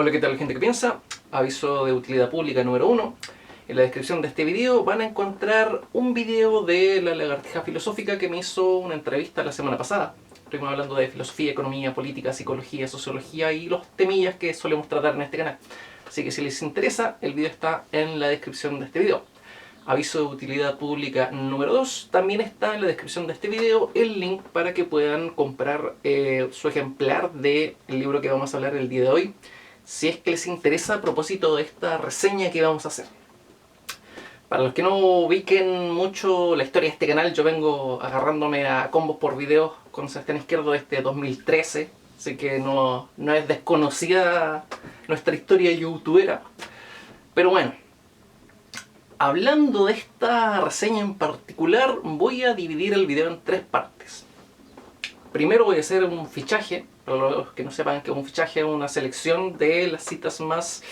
Hola, ¿qué tal gente que piensa? Aviso de utilidad pública número 1. En la descripción de este video van a encontrar un video de la lagartija filosófica que me hizo una entrevista la semana pasada. Estuvimos hablando de filosofía, economía, política, psicología, sociología y los temillas que solemos tratar en este canal. Así que si les interesa, el video está en la descripción de este video. Aviso de utilidad pública número 2. También está en la descripción de este video el link para que puedan comprar su ejemplar del libro que vamos a hablar el día de hoy, si es que les interesa a propósito de esta reseña que vamos a hacer. Para los que no ubiquen mucho la historia de este canal, yo vengo agarrándome a combos por videos con Sebastián Izquierdo desde 2013, así que no es desconocida nuestra historia youtubera. Pero bueno, hablando de esta reseña en particular, voy a dividir el video en 3 partes. Primero voy a hacer un fichaje. Para los que no sepan que un fichaje es una selección de las citas más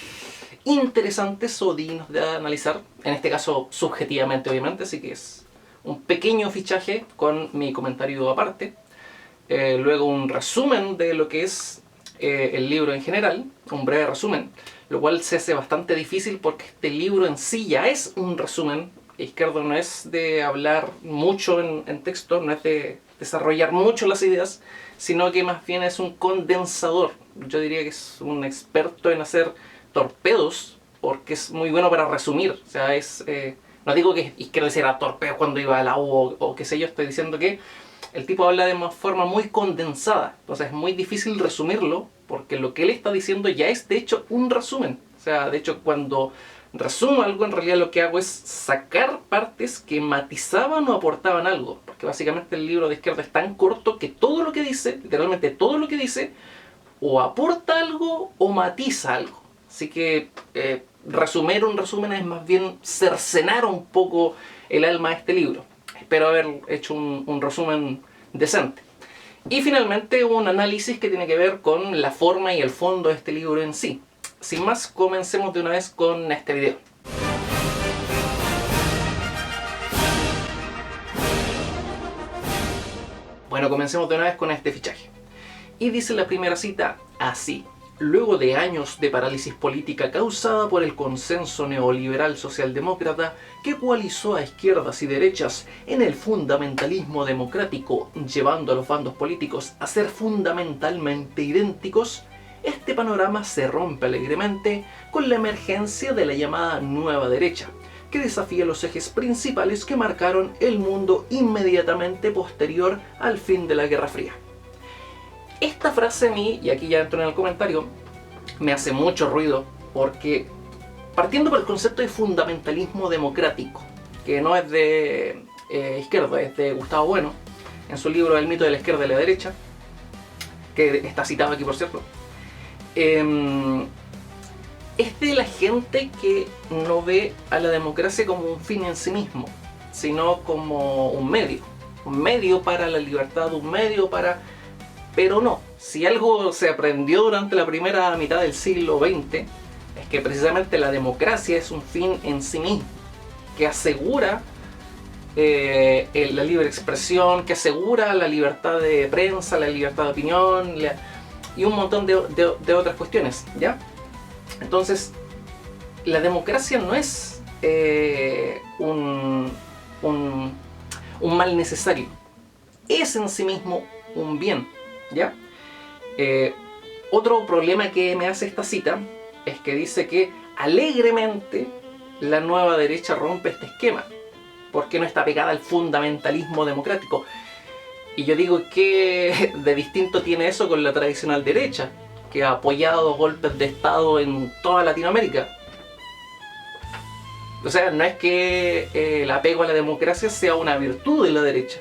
interesantes o dignas de analizar, en este caso subjetivamente obviamente, así que es un pequeño fichaje con mi comentario aparte. Luego un resumen de lo que es el libro en general, un breve resumen, lo cual se hace bastante difícil porque este libro en sí ya es un resumen. Izquierdo no es de hablar mucho en texto, no es de desarrollar mucho las ideas, sino que más bien es un condensador. Yo diría que es un experto en hacer torpedos, porque es muy bueno para resumir. O sea, no digo que Izquierdo hiciera torpedos cuando iba a la U o qué sé yo, estoy diciendo que el tipo habla de una forma muy condensada. Entonces es muy difícil resumirlo, porque lo que él está diciendo ya es de hecho un resumen. O sea, de hecho cuando resumo algo, en realidad lo que hago es sacar partes que matizaban o aportaban algo. Porque básicamente el libro de Izquierdo es tan corto que todo lo que dice, literalmente todo lo que dice, o aporta algo o matiza algo. Así que resumir un resumen es más bien cercenar un poco el alma de este libro. Espero haber hecho un resumen decente. Y finalmente un análisis que tiene que ver con la forma y el fondo de este libro en sí. Sin más, comencemos de una vez con este video. Bueno, comencemos de una vez con este fichaje. Y dice la primera cita así: luego de años de parálisis política causada por el consenso neoliberal socialdemócrata que coalizó a izquierdas y derechas en el fundamentalismo democrático, llevando a los bandos políticos a ser fundamentalmente idénticos, este panorama se rompe alegremente con la emergencia de la llamada nueva derecha, que desafía los ejes principales que marcaron el mundo inmediatamente posterior al fin de la Guerra Fría. Esta frase a mí, y aquí ya entro en el comentario, me hace mucho ruido, porque partiendo por el concepto de fundamentalismo democrático, que no es de Izquierdo, es de Gustavo Bueno, en su libro El mito de la izquierda y la derecha, que está citado aquí por cierto, es de la gente que no ve a la democracia como un fin en sí mismo, sino como un medio para la libertad, un medio para... Pero no, si algo se aprendió durante la primera mitad del siglo XX, es que precisamente la democracia es un fin en sí mismo, que asegura la libre expresión, que asegura la libertad de prensa, la libertad de opinión y un montón de otras cuestiones, ¿ya? Entonces, la democracia no es un mal necesario, es en sí mismo un bien, ¿ya? Otro problema que me hace esta cita es que dice que alegremente la nueva derecha rompe este esquema porque no está pegada al fundamentalismo democrático. Y yo digo, que de distinto tiene eso con la tradicional derecha, que ha apoyado golpes de Estado en toda Latinoamérica? O sea, no es que el apego a la democracia sea una virtud de la derecha.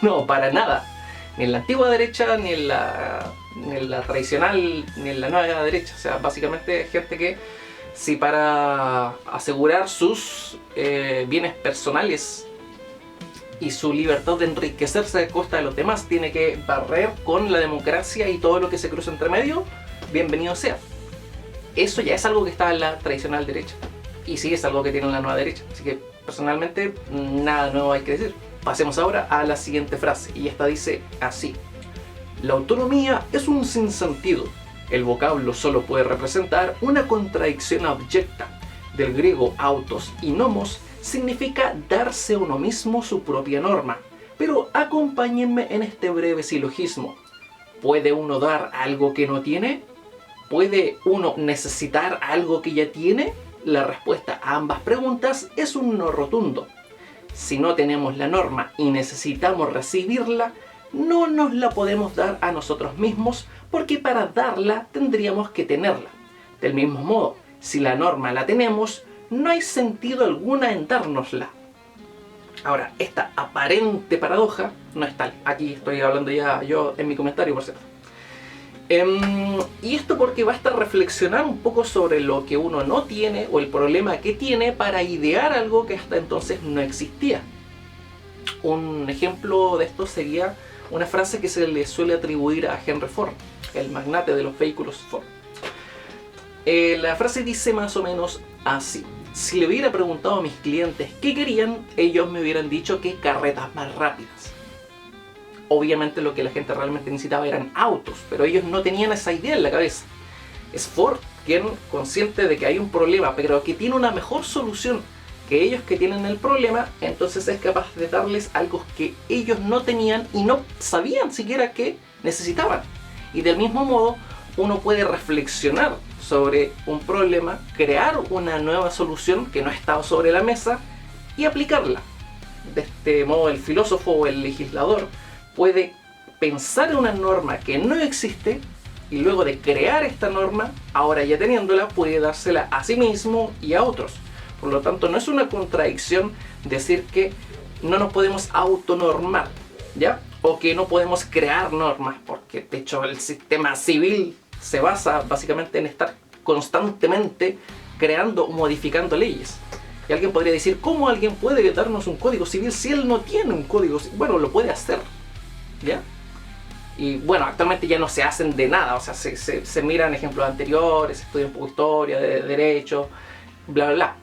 No, para nada. Ni en la antigua derecha, ni en la tradicional, ni en la nueva derecha. O sea, básicamente gente que, si para asegurar sus bienes personales y su libertad de enriquecerse a costa de los demás, tiene que barrer con la democracia y todo lo que se cruza entre medio, bienvenido sea. Eso ya es algo que está en la tradicional derecha, y sí es algo que tiene en la nueva derecha. Así que personalmente nada nuevo hay que decir. Pasemos ahora a la siguiente frase, y esta dice así: La autonomía es un sinsentido. El vocablo solo puede representar una contradicción abyecta. Del griego autos y nomos significa darse a uno mismo su propia norma. Pero acompáñenme en este breve silogismo. ¿Puede uno dar algo que no tiene? ¿Puede uno necesitar algo que ya tiene? La respuesta a ambas preguntas es un no rotundo. Si no tenemos la norma y necesitamos recibirla, no nos la podemos dar a nosotros mismos porque para darla tendríamos que tenerla. Del mismo modo, si la norma la tenemos, no hay sentido alguno en dárnosla. Ahora, esta aparente paradoja no es tal. Aquí estoy hablando ya yo en mi comentario, por cierto. Y esto porque basta reflexionar un poco sobre lo que uno no tiene o el problema que tiene para idear algo que hasta entonces no existía. Un ejemplo de esto sería una frase que se le suele atribuir a Henry Ford, el magnate de los vehículos Ford. La frase dice más o menos así: si le hubiera preguntado a mis clientes qué querían, ellos me hubieran dicho que carretas más rápidas. Obviamente lo que la gente realmente necesitaba eran autos, pero ellos no tenían esa idea en la cabeza. Es Ford quien, consciente de que hay un problema, pero que tiene una mejor solución que ellos que tienen el problema, entonces es capaz de darles algo que ellos no tenían y no sabían siquiera que necesitaban. Y del mismo modo, uno puede reflexionar sobre un problema, crear una nueva solución que no estaba sobre la mesa y aplicarla. De este modo, el filósofo o el legislador puede pensar en una norma que no existe y luego de crear esta norma, ahora ya teniéndola, puede dársela a sí mismo y a otros. Por lo tanto, no es una contradicción decir que no nos podemos autonormar, ¿ya? O que no podemos crear normas, porque de hecho el sistema civil se basa básicamente en estar constantemente creando o modificando leyes. Y alguien podría decir, ¿cómo alguien puede darnos un código civil si él no tiene un código civil? Bueno, lo puede hacer, ¿ya? Y bueno, actualmente ya no se hacen de nada, o sea, se miran ejemplos anteriores, se estudia un poco historia, de derecho, bla, bla, bla.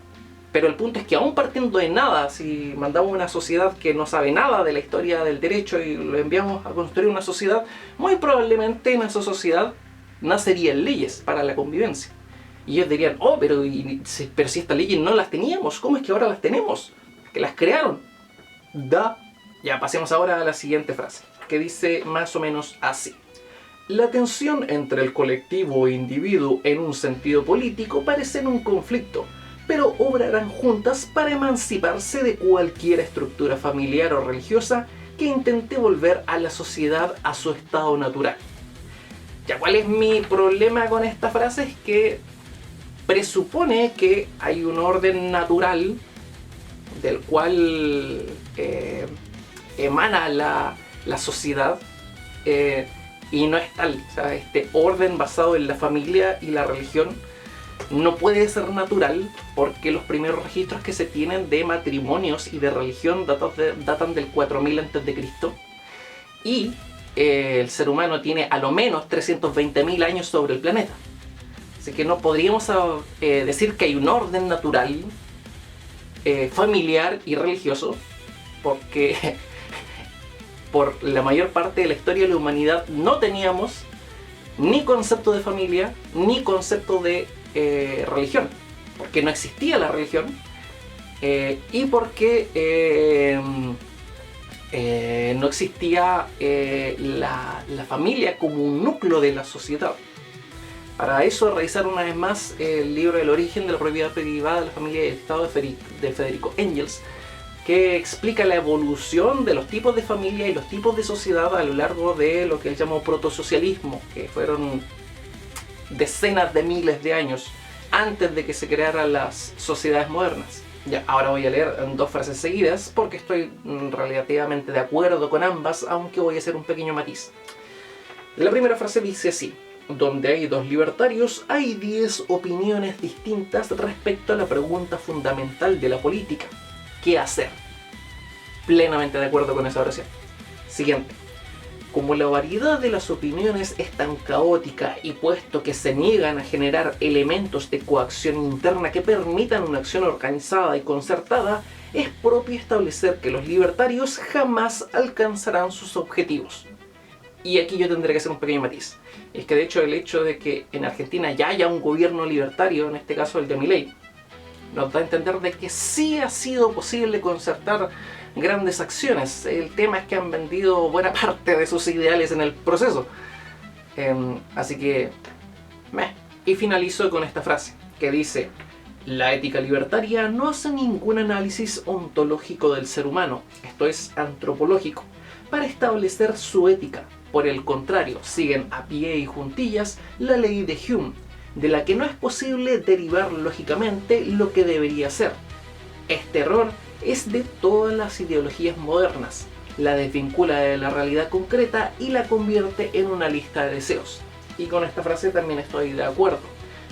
Pero el punto es que aún partiendo de nada, si mandamos una sociedad que no sabe nada de la historia del derecho y lo enviamos a construir una sociedad, muy probablemente en esa sociedad nacerían leyes para la convivencia. Y ellos dirían, oh, pero si estas leyes no las teníamos, ¿cómo es que ahora las tenemos? Que las crearon. Ya, pasemos ahora a la siguiente frase, que dice más o menos así. La tensión entre el colectivo e individuo en un sentido político parecen un conflicto, pero obrarán juntas para emanciparse de cualquier estructura familiar o religiosa que intente volver a la sociedad a su estado natural. Ya, ¿cuál es mi problema con esta frase? Es que presupone que hay un orden natural del cual emana la sociedad y no es tal. O sea, este orden basado en la familia y la religión no puede ser natural porque los primeros registros que se tienen de matrimonios y de religión datan del 4000 a.C. y el ser humano tiene a lo menos 320.000 años sobre el planeta. Así que no podríamos decir que hay un orden natural, familiar y religioso, porque por la mayor parte de la historia de la humanidad no teníamos ni concepto de familia ni concepto de religión, porque no existía la religión y porque no existía la familia como un núcleo de la sociedad. Para eso, revisar una vez más el libro El origen de la propiedad privada de la familia y el Estado de Federico Engels, que explica la evolución de los tipos de familia y los tipos de sociedad a lo largo de lo que él llamó protosocialismo, que fueron decenas de miles de años antes de que se crearan las sociedades modernas. Ya, ahora voy a leer dos frases seguidas porque estoy relativamente de acuerdo con ambas, aunque voy a hacer un pequeño matiz. La primera frase dice así: donde hay dos libertarios, hay 10 opiniones distintas respecto a la pregunta fundamental de la política: ¿qué hacer? Plenamente de acuerdo con esa oración. Siguiente. Como la variedad de las opiniones es tan caótica y puesto que se niegan a generar elementos de coacción interna que permitan una acción organizada y concertada, es propio establecer que los libertarios jamás alcanzarán sus objetivos. Y aquí yo tendré que hacer un pequeño matiz. Es que de hecho el hecho de que en Argentina ya haya un gobierno libertario, en este caso el de Milei, nos da a entender de que sí ha sido posible concertar grandes acciones. El tema es que han vendido buena parte de sus ideales en el proceso. Así que... Y finalizo con esta frase, que dice: la ética libertaria no hace ningún análisis ontológico del ser humano, esto es antropológico, para establecer su ética. Por el contrario, siguen a pie y juntillas la ley de Hume, de la que no es posible derivar lógicamente lo que debería ser. Este error es de todas las ideologías modernas, la desvincula de la realidad concreta y la convierte en una lista de deseos. Y con esta frase también estoy de acuerdo.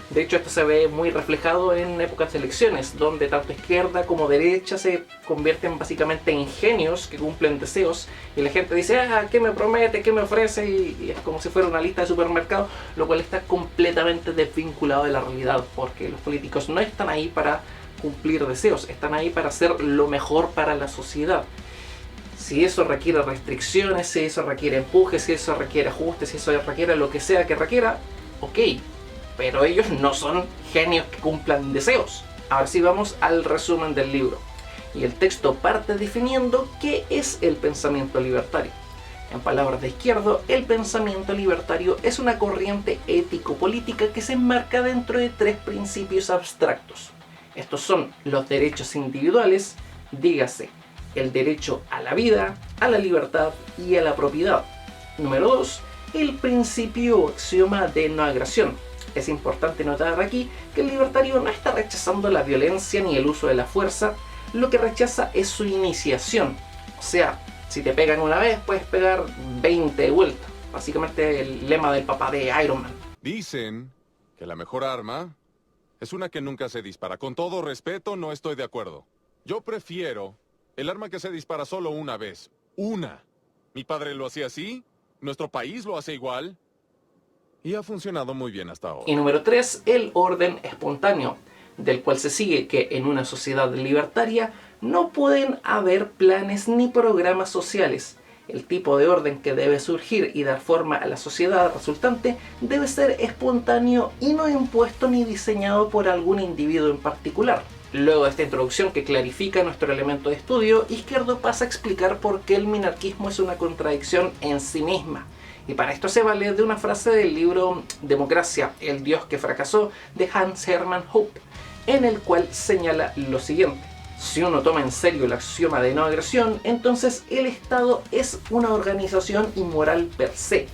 De hecho, esto se ve muy reflejado en épocas de elecciones, donde tanto izquierda como derecha se convierten básicamente en genios que cumplen deseos, y la gente dice: ¿qué me promete? ¿Qué me ofrece? Y es como si fuera una lista de supermercado, lo cual está completamente desvinculado de la realidad, porque los políticos no están ahí para cumplir deseos, están ahí para hacer lo mejor para la sociedad. Si eso requiere restricciones, si eso requiere empujes, si eso requiere ajustes, si eso requiere lo que sea que requiera, ok. Pero ellos no son genios que cumplan deseos. Ahora sí vamos al resumen del libro. Y el texto parte definiendo qué es el pensamiento libertario. En palabras de Izquierdo, el pensamiento libertario es una corriente ético-política que se enmarca dentro de tres principios abstractos. Estos son los derechos individuales, dígase, el derecho a la vida, a la libertad y a la propiedad. Número 2, el principio o axioma de no agresión. Es importante notar aquí que el libertario no está rechazando la violencia ni el uso de la fuerza, lo que rechaza es su iniciación. O sea, si te pegan una vez, puedes pegar 20 de vuelta. Básicamente el lema del papá de Iron Man. Dicen que la mejor arma es una que nunca se dispara. Con todo respeto, no estoy de acuerdo. Yo prefiero el arma que se dispara solo una vez. Una. Mi padre lo hacía así, nuestro país lo hace igual. Y ha funcionado muy bien hasta ahora. Y número 3, el orden espontáneo, del cual se sigue que en una sociedad libertaria no pueden haber planes ni programas sociales. El tipo de orden que debe surgir y dar forma a la sociedad resultante debe ser espontáneo y no impuesto ni diseñado por algún individuo en particular. Luego de esta introducción que clarifica nuestro elemento de estudio, Izquierdo pasa a explicar por qué el minarquismo es una contradicción en sí misma. Y para esto se vale de una frase del libro Democracia, el Dios que fracasó, de Hans Hermann Hoppe, en el cual señala lo siguiente: si uno toma en serio el axioma de no agresión, entonces el Estado es una organización inmoral per se.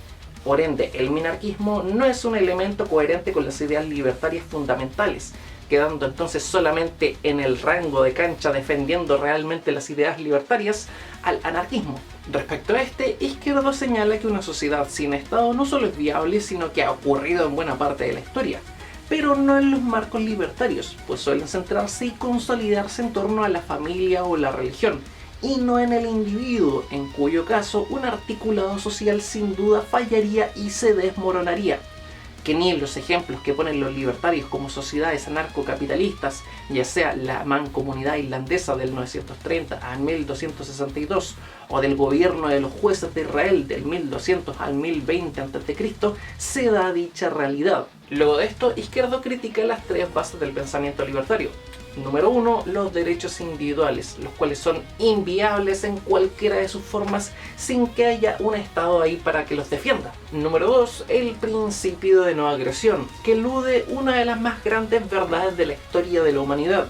Por ende, el minarquismo no es un elemento coherente con las ideas libertarias fundamentales, quedando entonces solamente en el rango de cancha defendiendo realmente las ideas libertarias al anarquismo. Respecto a este, Izquierdo señala que una sociedad sin Estado no solo es viable, sino que ha ocurrido en buena parte de la historia, pero no en los marcos libertarios, pues suelen centrarse y consolidarse en torno a la familia o la religión, y no en el individuo, en cuyo caso un articulado social sin duda fallaría y se desmoronaría. Que ni en los ejemplos que ponen los libertarios como sociedades anarcocapitalistas, ya sea la mancomunidad irlandesa del 930 al 1262 o del gobierno de los jueces de Israel del 1200 al 1020 a.C., se da dicha realidad. Luego de esto, Izquierdo critica las tres bases del pensamiento libertario. Número 1, los derechos individuales, los cuales son inviables en cualquiera de sus formas sin que haya un Estado ahí para que los defienda. Número 2, el principio de no agresión, que elude una de las más grandes verdades de la historia de la humanidad.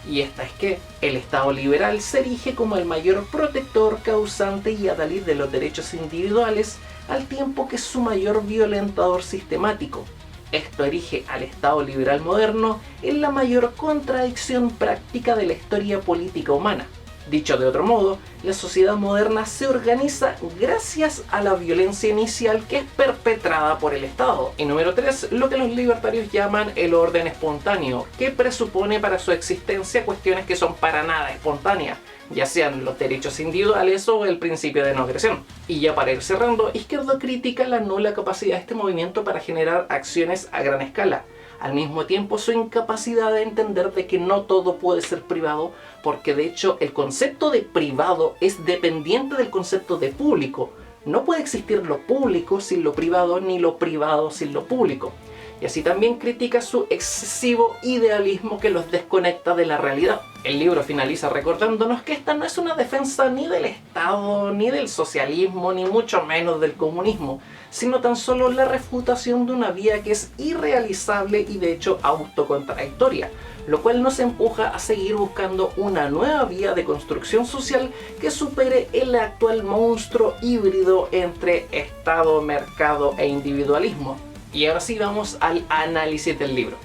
Y esta es que el Estado liberal se erige como el mayor protector, causante y adalid de los derechos individuales, al tiempo que es su mayor violentador sistemático. Esto erige al Estado liberal moderno en la mayor contradicción práctica de la historia política humana. Dicho de otro modo, la sociedad moderna se organiza gracias a la violencia inicial que es perpetrada por el Estado. Y número 3, lo que los libertarios llaman el orden espontáneo, que presupone para su existencia cuestiones que son para nada espontáneas, ya sean los derechos individuales o el principio de no agresión. Y ya para ir cerrando, Izquierdo critica la nula capacidad de este movimiento para generar acciones a gran escala. Al mismo tiempo, su incapacidad de entender de que no todo puede ser privado, porque de hecho el concepto de privado es dependiente del concepto de público, no puede existir lo público sin lo privado, ni lo privado sin lo público. Y así también critica su excesivo idealismo que los desconecta de la realidad. El libro finaliza recordándonos que esta no es una defensa ni del Estado, ni del socialismo, ni mucho menos del comunismo, sino tan solo la refutación de una vía que es irrealizable y de hecho autocontradictoria, lo cual nos empuja a seguir buscando una nueva vía de construcción social que supere el actual monstruo híbrido entre Estado, mercado e individualismo. Y ahora sí vamos al análisis del libro.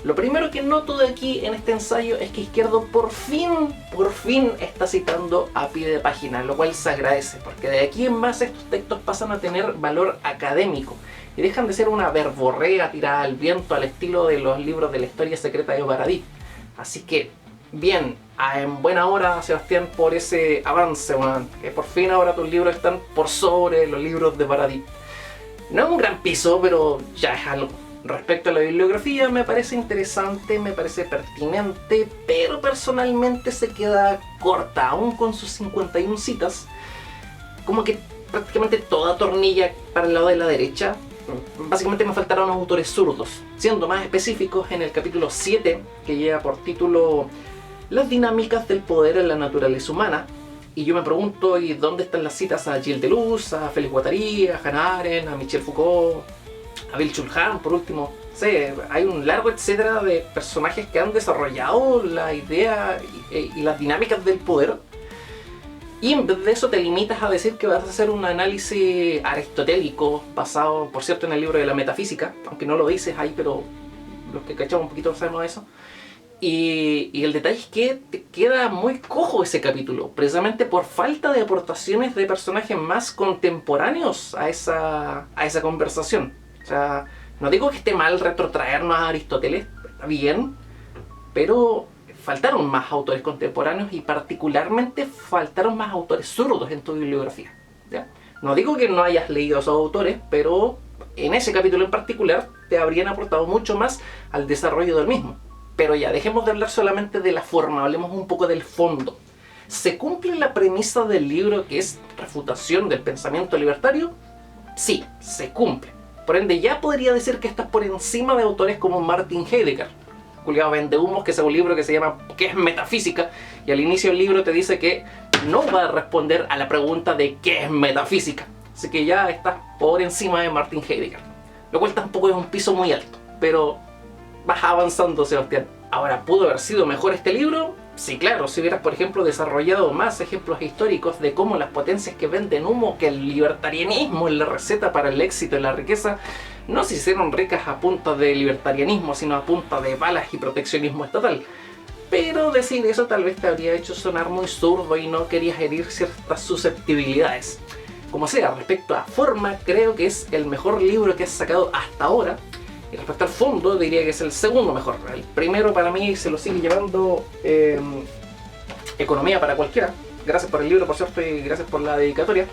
Lo primero que noto de aquí en este ensayo es que Izquierdo por fin está citando a pie de página, lo cual se agradece, porque de aquí en más estos textos pasan a tener valor académico y dejan de ser una verborrea tirada al viento al estilo de los libros de la historia secreta de Baradit. Así que, bien, en buena hora, Sebastián, por ese avance, man, que por fin ahora tus libros están por sobre los libros de Baradit. No es un gran piso, pero ya es algo. Respecto a la bibliografía, me parece interesante, me parece pertinente, pero personalmente se queda corta, aún con sus 51 citas. Como que prácticamente toda tornilla para el lado de la derecha. Básicamente me faltaron autores zurdos. Siendo más específicos, en el capítulo 7, que lleva por título Las dinámicas del poder en la naturaleza humana, y yo me pregunto, ¿y dónde están las citas a Gilles Deleuze, a Félix Guattari, a Hannah Arendt, a Michel Foucault, a Bill Chulhan, por último? Sí, hay un largo etcétera de personajes que han desarrollado la idea y las dinámicas del poder, y en vez de eso te limitas a decir que vas a hacer un análisis aristotélico basado, por cierto, en el libro de la metafísica, aunque no lo dices ahí, pero los que cachamos un poquito sabemos eso. Y el detalle es que te queda muy cojo ese capítulo, precisamente por falta de aportaciones de personajes más contemporáneos a esa conversación. O sea, no digo que esté mal retrotraernos a Aristóteles, está bien, pero faltaron más autores contemporáneos y particularmente faltaron más autores zurdos en tu bibliografía, ¿ya? No digo que no hayas leído a esos autores, pero en ese capítulo en particular te habrían aportado mucho más al desarrollo del mismo. Pero ya, dejemos de hablar solamente de la forma, hablemos un poco del fondo. ¿Se cumple la premisa del libro que es refutación del pensamiento libertario? Sí, se cumple. Por ende, ya podría decir que estás por encima de autores como Martin Heidegger, culiado vendehumos, que es un libro que se llama ¿Qué es metafísica? Y al inicio del libro te dice que no va a responder a la pregunta de ¿qué es metafísica? Así que ya estás por encima de Martin Heidegger, lo cual tampoco es un piso muy alto, pero vas avanzando, Sebastián. Ahora, ¿pudo haber sido mejor este libro? Sí, claro, si hubieras, por ejemplo, desarrollado más ejemplos históricos de cómo las potencias que venden humo, que el libertarianismo es la receta para el éxito y la riqueza, no se hicieron ricas a punta de libertarianismo, sino a punta de balas y proteccionismo estatal. Pero decir eso tal vez te habría hecho sonar muy zurdo y no querías herir ciertas susceptibilidades. Como sea, respecto a forma, creo que es el mejor libro que has sacado hasta ahora. Y respecto al fondo, diría que es el segundo mejor. El primero para mí se lo sigue llevando Economía para cualquiera. Gracias por el libro, por cierto, y gracias por la dedicatoria.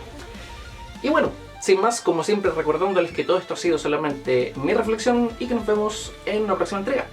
Y bueno, sin más, como siempre, recordándoles que todo esto ha sido solamente mi reflexión y que nos vemos en una próxima entrega.